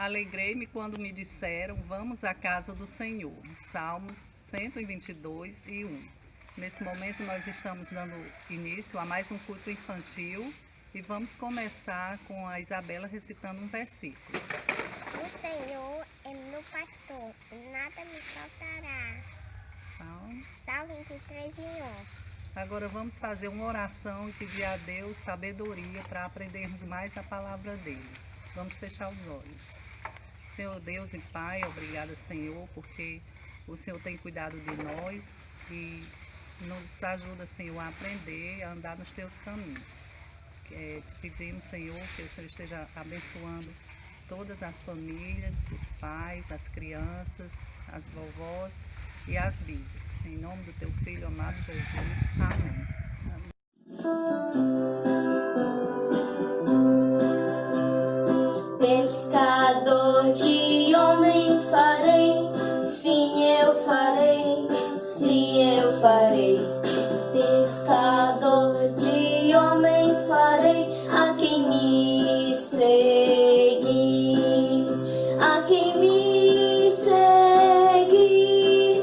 Alegrei-me quando me disseram, vamos à casa do Senhor. Salmos 122 e 1. Nesse momento nós estamos dando início a mais um culto infantil e vamos começar com a Isabela recitando um versículo. O Senhor é meu pastor, e nada me faltará. Salmo 23 e 1. Agora vamos fazer uma oração e pedir a Deus sabedoria para aprendermos mais da palavra dele. Vamos fechar os olhos. Senhor Deus e Pai, obrigada, Senhor, porque o Senhor tem cuidado de nós e nos ajuda, Senhor, a aprender, a andar nos teus caminhos. Te pedimos, Senhor, que o Senhor esteja abençoando todas as famílias, os pais, as crianças, as vovós e as bisas. Em nome do teu Filho amado Jesus. Amém. Pescador de homens farei, sim eu farei, sim eu farei. Pescador de homens farei, a quem me segue, a quem me segue,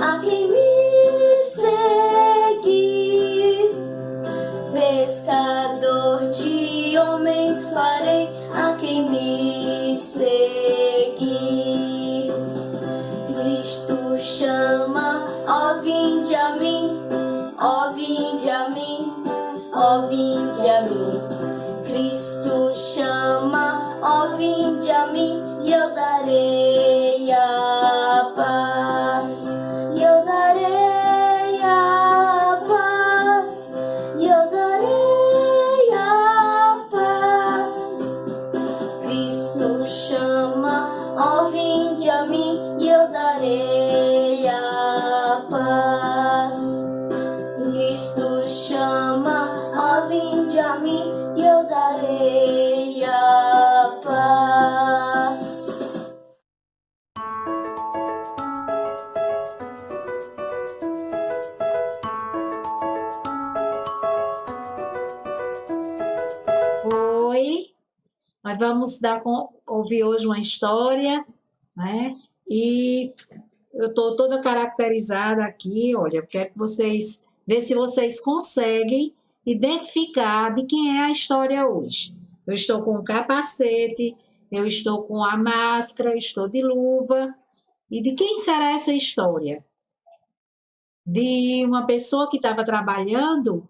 a quem me segue. Pescador de homens farei, a quem me segue. Cristo chama, ó vinde a mim, ó vinde a mim, ó vinde a mim. Cristo chama, ó vinde a mim, e eu darei a paz, e eu darei a paz, e eu darei a paz. Cristo chama, ó vinde a mim, e eu darei a paz. Cristo chama, ó vinde a mim, e eu darei a paz. Oi, nós vamos ouvir hoje uma história, né? E eu estou toda caracterizada aqui, olha, eu quero que vocês, ver se vocês conseguem identificar de quem é a história hoje. Eu estou com o capacete, eu estou com a máscara, estou de luva. E de quem será essa história? De uma pessoa que estava trabalhando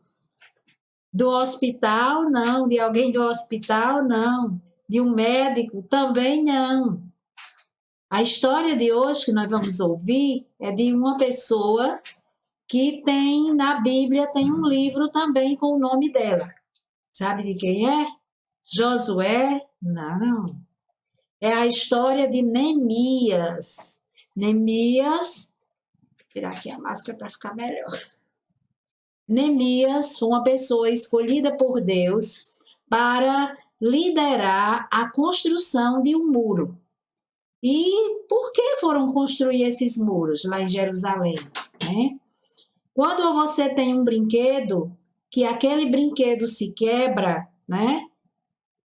do hospital? Não. De alguém do hospital? Não. De um médico? Também não. A história de hoje que nós vamos ouvir é de uma pessoa que tem, na Bíblia, tem um livro também com o nome dela. Sabe de quem é? Josué? Não. É a história de Neemias. Neemias, vou tirar aqui a máscara para ficar melhor. Neemias foi uma pessoa escolhida por Deus para liderar a construção de um muro. E por que foram construir esses muros lá em Jerusalém, né? Quando você tem um brinquedo, que aquele brinquedo se quebra, né?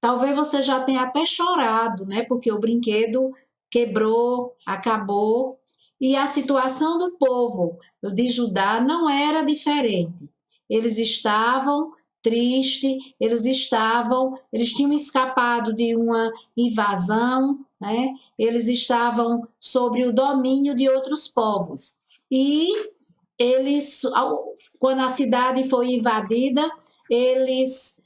Talvez você já tenha até chorado, né? Porque o brinquedo quebrou, acabou. E a situação do povo de Judá não era diferente. Eles estavam tristes, eles tinham escapado de uma invasão, né? Eles estavam sob o domínio de outros povos. E eles, quando a cidade foi invadida, eles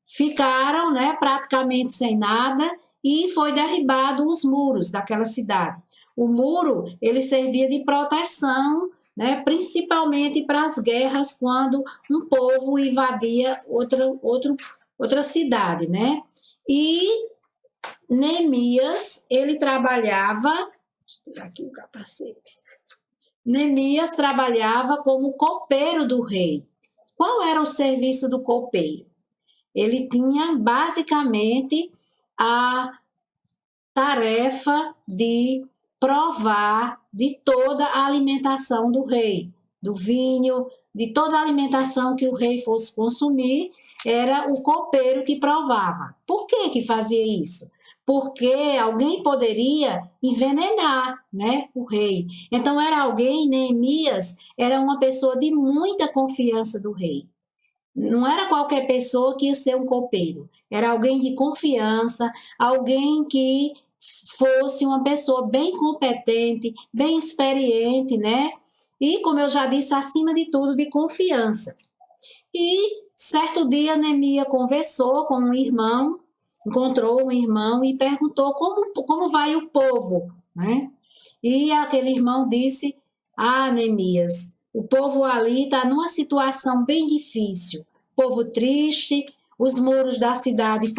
ficaram, né, praticamente sem nada e foi derribado os muros daquela cidade. O muro, ele servia de proteção, né, principalmente para as guerras, quando um povo invadia outra cidade, né? E Neemias, ele trabalhava, deixa eu tirar aqui o capacete. Neemias trabalhava como copeiro do rei. Qual era o serviço do copeiro? Ele tinha basicamente a tarefa de provar de toda a alimentação do rei, do vinho, de toda a alimentação que o rei fosse consumir, era o copeiro que provava. Por que fazia isso? porque alguém poderia envenenar, né, o rei. Então era alguém, Neemias era uma pessoa de muita confiança do rei. Não era qualquer pessoa que ia ser um copeiro, era alguém de confiança, alguém que fosse uma pessoa bem competente, bem experiente, né? E, como eu já disse, acima de tudo, de confiança. E certo dia Neemias conversou com um irmão, encontrou um irmão e perguntou como vai o povo, né? E aquele irmão disse: Neemias, o povo ali está numa situação bem difícil, povo triste, os muros da cidade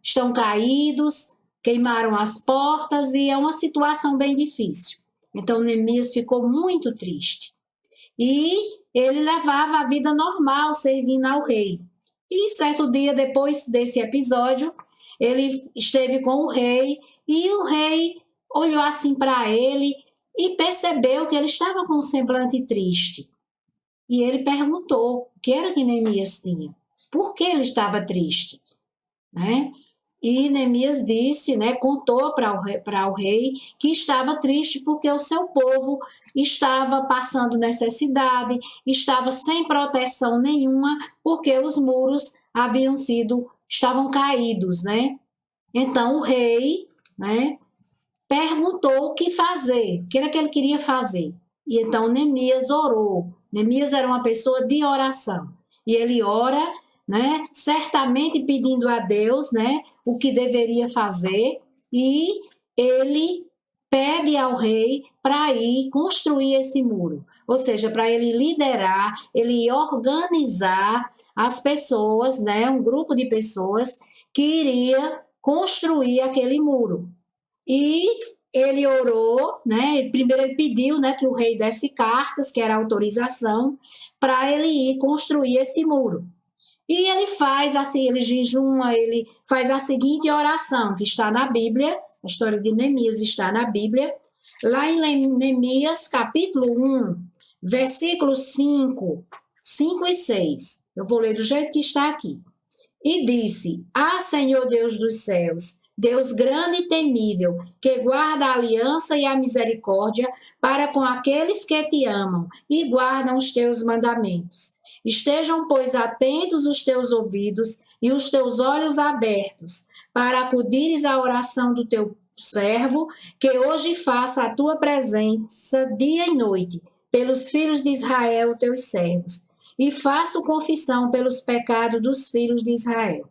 estão caídos, queimaram as portas e é uma situação bem difícil. Então Neemias ficou muito triste. E ele levava a vida normal, servindo ao rei. E certo dia, depois desse episódio, ele esteve com o rei e o rei olhou assim para ele e percebeu que ele estava com um semblante triste. E ele perguntou o que era que Neemias tinha, por que ele estava triste, né? E Neemias disse, né, contou para o rei que estava triste porque o seu povo estava passando necessidade, estava sem proteção nenhuma, porque os muros estavam caídos, né? Então o rei, né, perguntou o que fazer, o que era que ele queria fazer. E então Neemias orou. Neemias era uma pessoa de oração. E ele ora, né, certamente pedindo a Deus, né, o que deveria fazer, e ele pede ao rei para ir construir esse muro, ou seja, para ele liderar, ele organizar as pessoas, né, um grupo de pessoas que iria construir aquele muro. E ele orou, né? Primeiro ele pediu, né, que o rei desse cartas, que era autorização, para ele ir construir esse muro. E ele faz assim, ele jejuma, ele faz a seguinte oração, que está na Bíblia, a história de Neemias está na Bíblia, lá em Neemias, capítulo 1, versículos 5 e 6. Eu vou ler do jeito que está aqui. E disse: Senhor Deus dos céus, Deus grande e temível, que guarda a aliança e a misericórdia para com aqueles que te amam e guardam os teus mandamentos. Estejam, pois, atentos os teus ouvidos e os teus olhos abertos, para acudires à oração do teu servo, que hoje faça a tua presença dia e noite, pelos filhos de Israel, teus servos, e faço confissão pelos pecados dos filhos de Israel,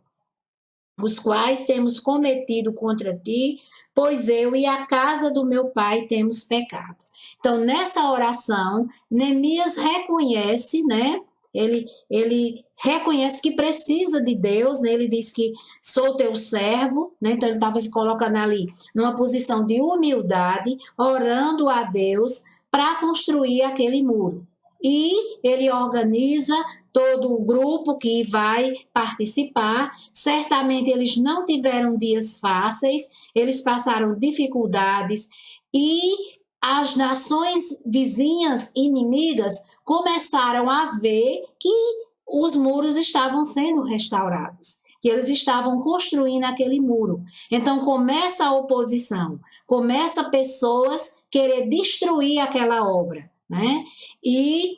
os quais temos cometido contra ti, pois eu e a casa do meu pai temos pecado. Então, nessa oração, Neemias reconhece, né? Ele reconhece que precisa de Deus, né? Ele diz que sou teu servo, né? Então ele estava se colocando ali numa posição de humildade, orando a Deus para construir aquele muro. E ele organiza todo o grupo que vai participar. Certamente eles não tiveram dias fáceis, eles passaram dificuldades e as nações vizinhas inimigas começaram a ver que os muros estavam sendo restaurados, que eles estavam construindo aquele muro. Então começa a oposição, começa pessoas querer destruir aquela obra, né? E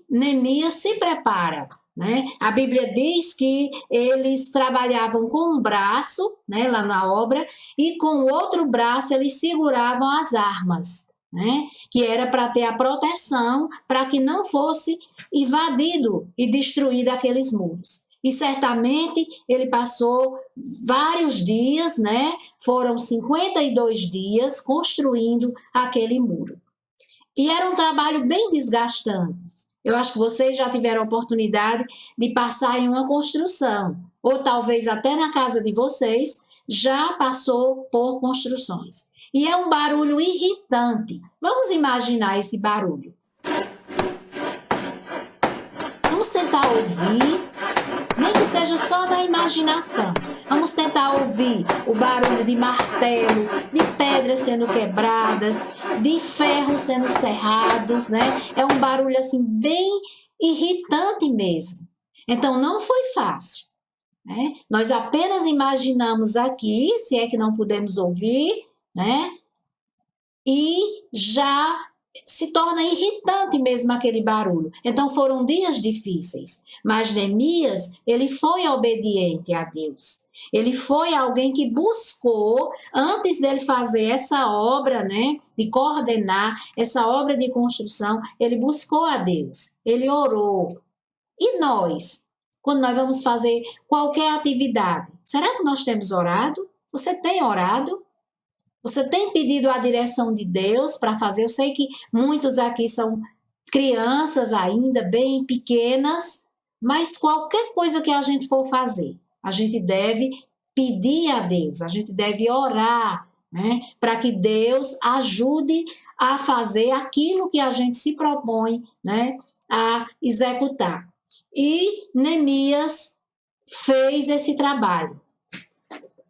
Neemias se prepara, né? A Bíblia diz que eles trabalhavam com um braço, né, lá na obra, e com o outro braço eles seguravam as armas, né? Que era para ter a proteção, para que não fosse invadido e destruído aqueles muros. E certamente ele passou vários dias, né? Foram 52 dias construindo aquele muro. E era um trabalho bem desgastante. Eu acho que vocês já tiveram a oportunidade de passar em uma construção, ou talvez até na casa de vocês já passou por construções. E é um barulho irritante. Vamos imaginar esse barulho. Vamos tentar ouvir, nem que seja só na imaginação. Vamos tentar ouvir o barulho de martelo, de pedras sendo quebradas, de ferros sendo serrados, né? É um barulho assim bem irritante mesmo. Então não foi fácil. né? Nós apenas imaginamos aqui, se é que não podemos ouvir, né? E já se torna irritante mesmo aquele barulho. Então foram dias difíceis, mas Neemias, ele foi obediente a Deus. Ele foi alguém que buscou, antes dele fazer essa obra, né, de coordenar essa obra de construção, ele buscou a Deus, ele orou. E nós, quando nós vamos fazer qualquer atividade, será que nós temos orado? Você tem orado? Você tem pedido a direção de Deus para fazer? Eu sei que muitos aqui são crianças ainda, bem pequenas, mas qualquer coisa que a gente for fazer, a gente deve pedir a Deus, a gente deve orar, né, para que Deus ajude a fazer aquilo que a gente se propõe, né, a executar. E Neemias fez esse trabalho.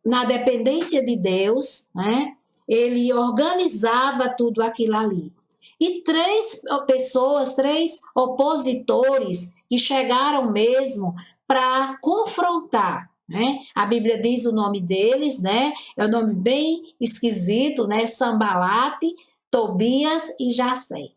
Na dependência de Deus, né, ele organizava tudo aquilo ali. E 3 pessoas, 3 opositores que chegaram mesmo para confrontar, né? A Bíblia diz o nome deles, né? É um nome bem esquisito, né? Sambalate, Tobias e Jacé.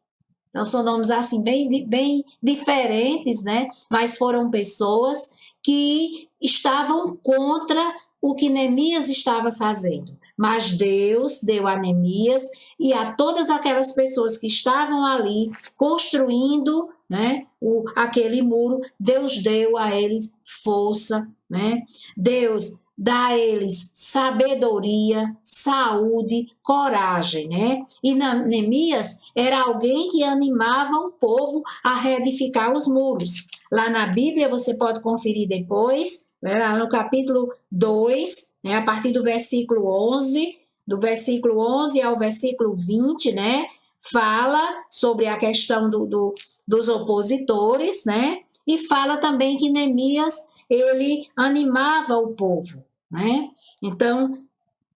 Então são nomes assim bem diferentes, né? Mas foram pessoas que estavam contra o que Neemias estava fazendo. Mas Deus deu a Neemias e a todas aquelas pessoas que estavam ali construindo, né, aquele muro, Deus deu a eles força, né? Deus dá a eles sabedoria, saúde, coragem, né? E Neemias era alguém que animava o povo a reedificar os muros. Lá na Bíblia, você pode conferir depois, né, lá no capítulo 2, né, a partir do versículo 11, do versículo 11 ao versículo 20, né, fala sobre a questão dos opositores, né, e fala também que Neemias, ele animava o povo, né? Então,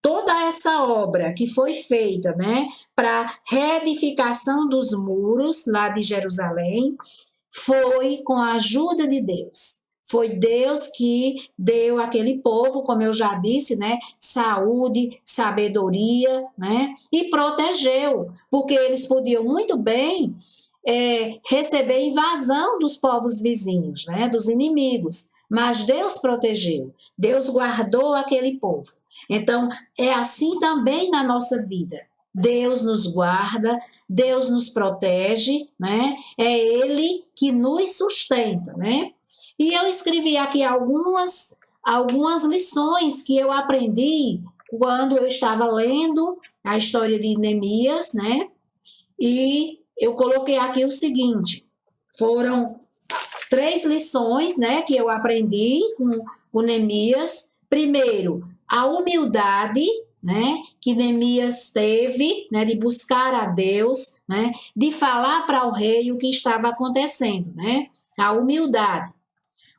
toda essa obra que foi feita, né, para reedificação dos muros lá de Jerusalém, foi com a ajuda de Deus. Foi Deus que deu àquele povo, como eu já disse, né, saúde, sabedoria, né, e protegeu, porque eles podiam muito bem receber invasão dos povos vizinhos, né, dos inimigos, mas Deus protegeu, Deus guardou aquele povo. Então, é assim também na nossa vida. Deus nos guarda, Deus nos protege, né? É Ele que nos sustenta, né? E eu escrevi aqui algumas lições que eu aprendi quando eu estava lendo a história de Neemias, né? E eu coloquei aqui o seguinte, foram 3 lições, né, que eu aprendi com o Neemias. Primeiro, a humildade, né, que Neemias teve, né, de buscar a Deus, né, de falar para o rei o que estava acontecendo, né, a humildade.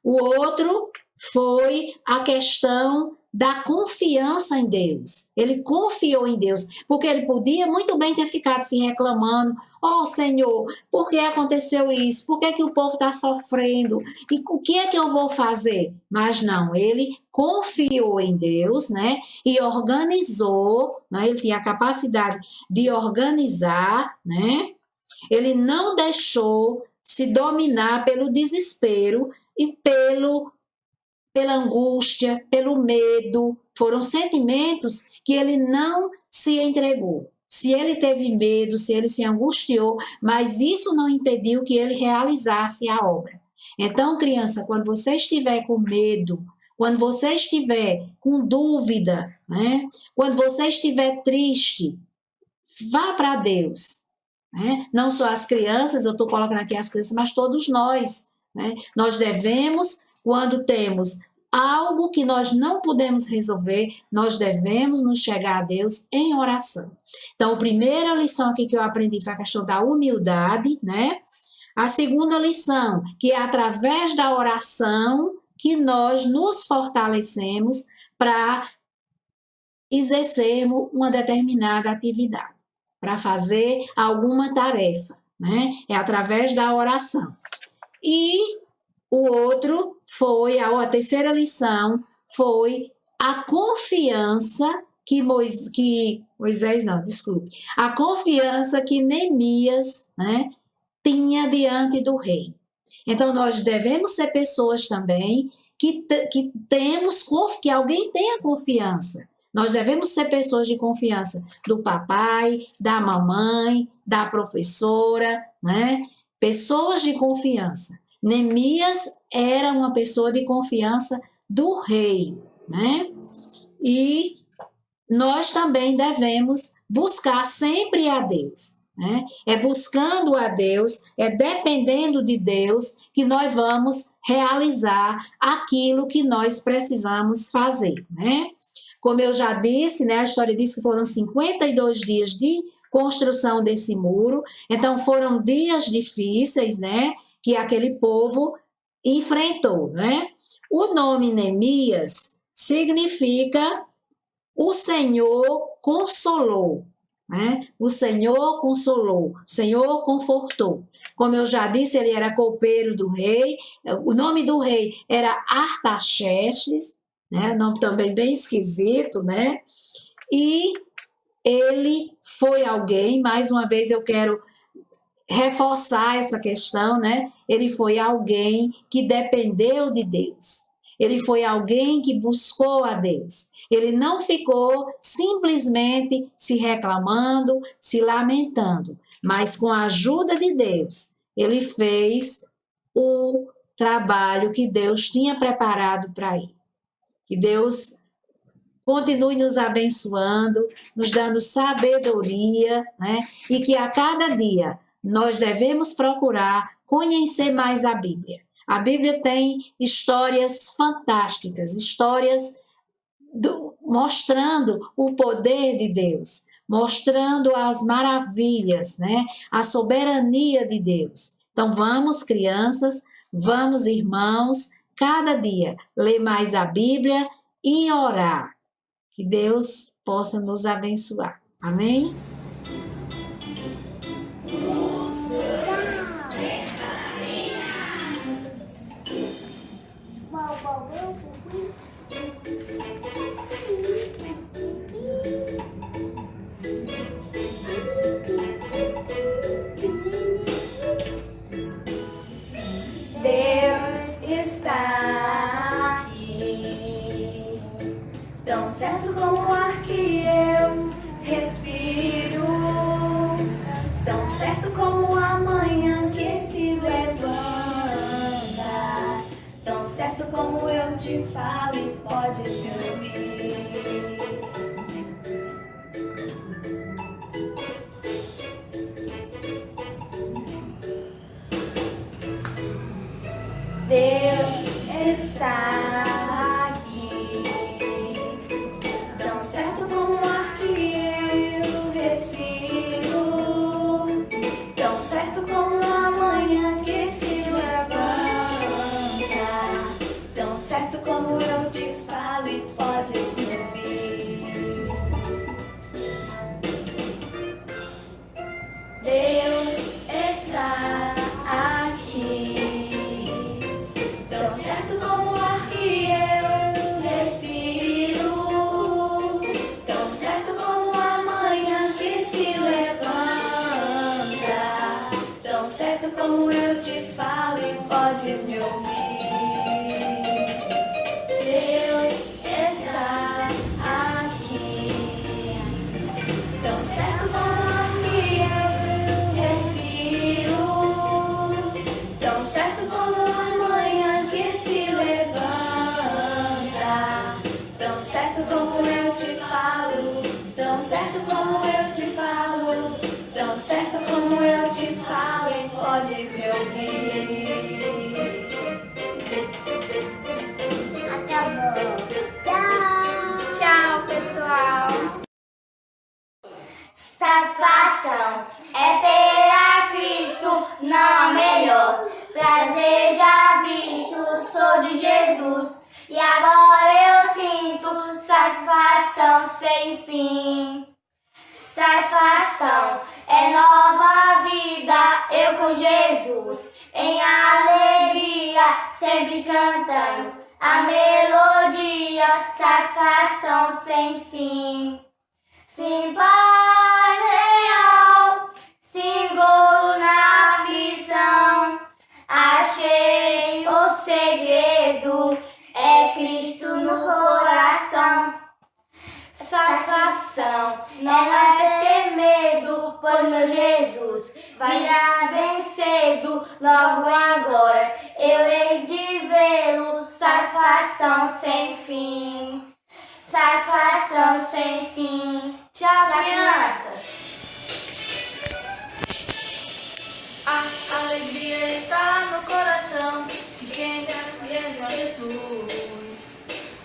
O outro foi a questão da confiança em Deus. Ele confiou em Deus, porque ele podia muito bem ter ficado assim reclamando, Senhor, por que aconteceu isso? Por que o povo está sofrendo? E o que é que eu vou fazer? Mas não, ele confiou em Deus, né? E organizou, né? Ele tinha a capacidade de organizar, né? Ele não deixou se dominar pelo desespero e pela angústia, pelo medo, foram sentimentos que ele não se entregou. Se ele teve medo, se ele se angustiou, mas isso não impediu que ele realizasse a obra. Então, criança, quando você estiver com medo, quando você estiver com dúvida, né? Quando você estiver triste, vá para Deus. Né? Não só as crianças, eu estou colocando aqui as crianças, mas todos nós. Né? Nós devemos, quando temos algo que nós não podemos resolver, nós devemos nos chegar a Deus em oração. Então, a primeira lição aqui que eu aprendi foi a questão da humildade, né? A segunda lição, que é através da oração que nós nos fortalecemos para exercermos uma determinada atividade, para fazer alguma tarefa, né? É através da oração. E o outro foi, a terceira lição foi a confiança a confiança que Neemias, né, tinha diante do rei. Então, nós devemos ser pessoas também que alguém tenha confiança. Nós devemos ser pessoas de confiança do papai, da mamãe, da professora, né? Pessoas de confiança. Neemias era uma pessoa de confiança do rei, né? E nós também devemos buscar sempre a Deus, né? É buscando a Deus, é dependendo de Deus que nós vamos realizar aquilo que nós precisamos fazer, né? Como eu já disse, né, a história diz que foram 52 dias de construção desse muro, então foram dias difíceis, né, que aquele povo enfrentou, né? O nome Neemias significa o Senhor consolou, né? O Senhor consolou, o Senhor confortou. Como eu já disse, ele era copeiro do rei, o nome do rei era Artaxerxes, né? Nome também bem esquisito, né? E ele foi alguém, mais uma vez eu quero reforçar essa questão, né? Ele foi alguém que dependeu de Deus. Ele foi alguém que buscou a Deus. Ele não ficou simplesmente se reclamando, se lamentando, mas com a ajuda de Deus, ele fez o trabalho que Deus tinha preparado para ele. Que Deus continue nos abençoando, nos dando sabedoria, né? E que a cada dia nós devemos procurar conhecer mais a Bíblia. A Bíblia tem histórias fantásticas, histórias mostrando o poder de Deus, mostrando as maravilhas, né? A soberania de Deus. Então vamos, crianças, vamos, irmãos, cada dia ler mais a Bíblia e orar. Que Deus possa nos abençoar. Amém? Deus está aqui, tão certo como o ar que eu respiro, tão certo como a manhã que se levanta, tão certo como eu te falo e podes me ouvir. Deus está aqui, tão certo como o ar que eu respiro, tão certo como a manhã que se levanta, tão certo como eu te falo e podes me ouvir. Deus está aqui, tão certo como o ar que eu respiro, tão certo como a manhã que se levanta, tão certo como eu te falo e podes me ouvir. Deus está aqui, tão certo como o ar que eu respiro, tão certo como a manhã que se levanta, tão certo como eu te falo, tão certo como eu te falo, tão certo como eu te falo e podes me ouvir. Acabou. Tchau. Tchau, pessoal. Satisfação é ter a Cristo, não há melhor. Prazer já visto, sou de Jesus. E agora eu sinto satisfação sem fim. Satisfação é nova vida, eu com Jesus. Em alegria sempre cantando a melodia, satisfação sem fim. Sim, paz real, sim, gozo na aflição. Achei o segredo, é Cristo no coração. Satisfação, não é ter medo, pois meu Jesus virá bem cedo, logo agora eu hei de vê-lo. Satisfação sem fim, satisfação sem fim. Tchau, crianças! A alegria está no coração de quem já conhece a Jesus.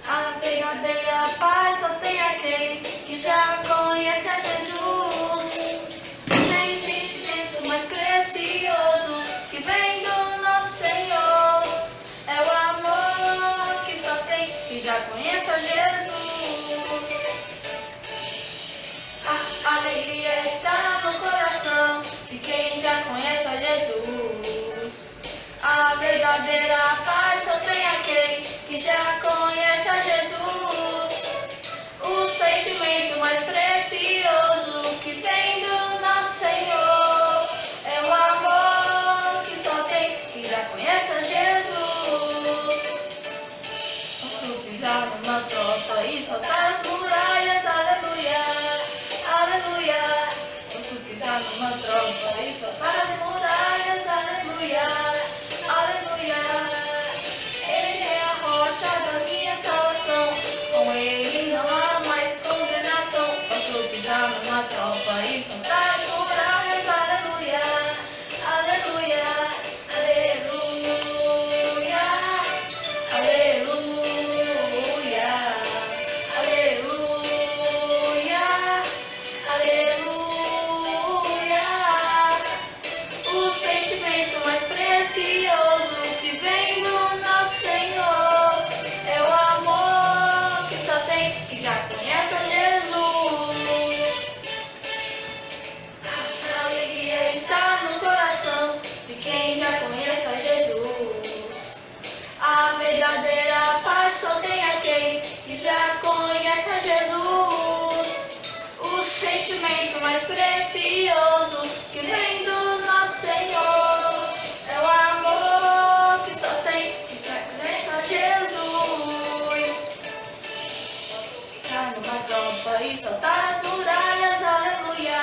A verdadeira paz só tem aquele que já conhece a Jesus. O sentimento mais precioso que vem do nosso Senhor é o amor que só tem que já conhece a Jesus. A alegria está no coração de quem já conhece a Jesus. A verdadeira paz só tem aquele que já conhece a Jesus. O sentimento mais precioso que vem do nosso Senhor é o amor que só tem que já conhece a Jesus. Posso pisar numa tropa e soltar as muralhas, aleluia, aleluia. Posso pisar numa tropa e soltar as muralhas, aleluia, aleluia. Ele é a rocha da minha salvação, com ele não há mais condenação. Posso pisar numa tropa e soltar as muralhas, aleluia, aleluia, aleluia, aleluia, aleluia, aleluia. O sentimento mais precioso que vem do nosso Senhor é o amor que só tem que já conhece a Jesus. A alegria está no coração de quem já conhece a Jesus. A verdadeira paz só tem aquele que já conhece a Jesus. O sentimento mais precioso que vem do nosso Senhor é o amor que só tem que já conhece a Jesus. Ficar numa tropa e soltar as muralhas, aleluia,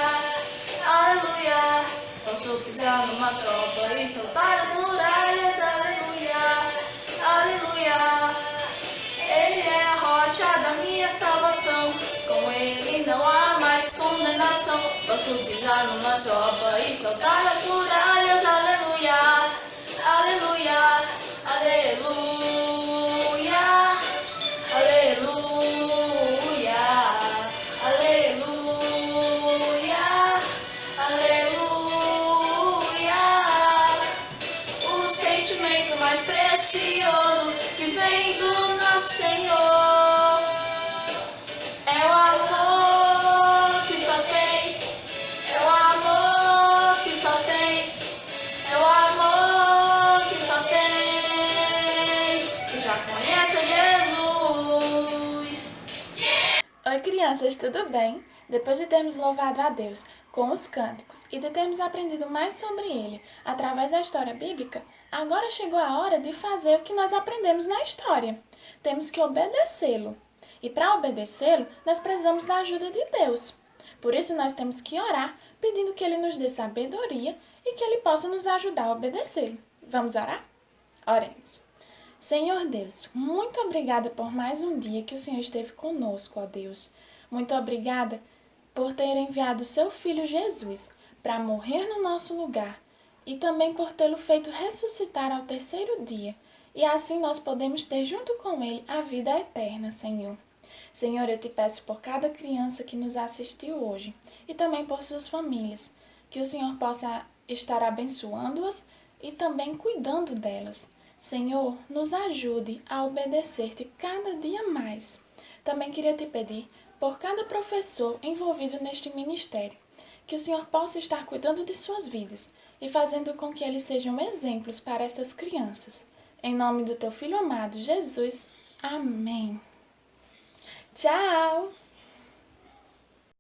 aleluia. Posso pisar numa tropa e soltar as muralhas, aleluia, aleluia. Ele é a rocha da minha salvação, com ele não há mais condenação. Posso pisar numa tropa e soltar as muralhas, aleluia, aleluia, aleluia, aleluia, aleluia, aleluia. O sentimento mais precioso que vem do nosso Senhor é o amor que só tem, é o amor que só tem, é o amor que só tem, que já conhece a Jesus. Oi, crianças, tudo bem? Depois de termos louvado a Deus com os cânticos e de termos aprendido mais sobre Ele através da história bíblica, agora chegou a hora de fazer o que nós aprendemos na história. Temos que obedecê-lo. E para obedecê-lo, nós precisamos da ajuda de Deus. Por isso, nós temos que orar, pedindo que Ele nos dê sabedoria e que Ele possa nos ajudar a obedecê-lo. Vamos orar? Oremos. Senhor Deus, muito obrigada por mais um dia que o Senhor esteve conosco, ó Deus. Muito obrigada por ter enviado o seu Filho Jesus para morrer no nosso lugar e também por tê-lo feito ressuscitar ao terceiro dia. E assim nós podemos ter junto com Ele a vida eterna, Senhor. Senhor, eu te peço por cada criança que nos assistiu hoje e também por suas famílias, que o Senhor possa estar abençoando-as e também cuidando delas. Senhor, nos ajude a obedecer-te cada dia mais. Também queria te pedir por cada professor envolvido neste ministério, que o Senhor possa estar cuidando de suas vidas e fazendo com que eles sejam exemplos para essas crianças. Em nome do teu Filho amado, Jesus. Amém. Tchau!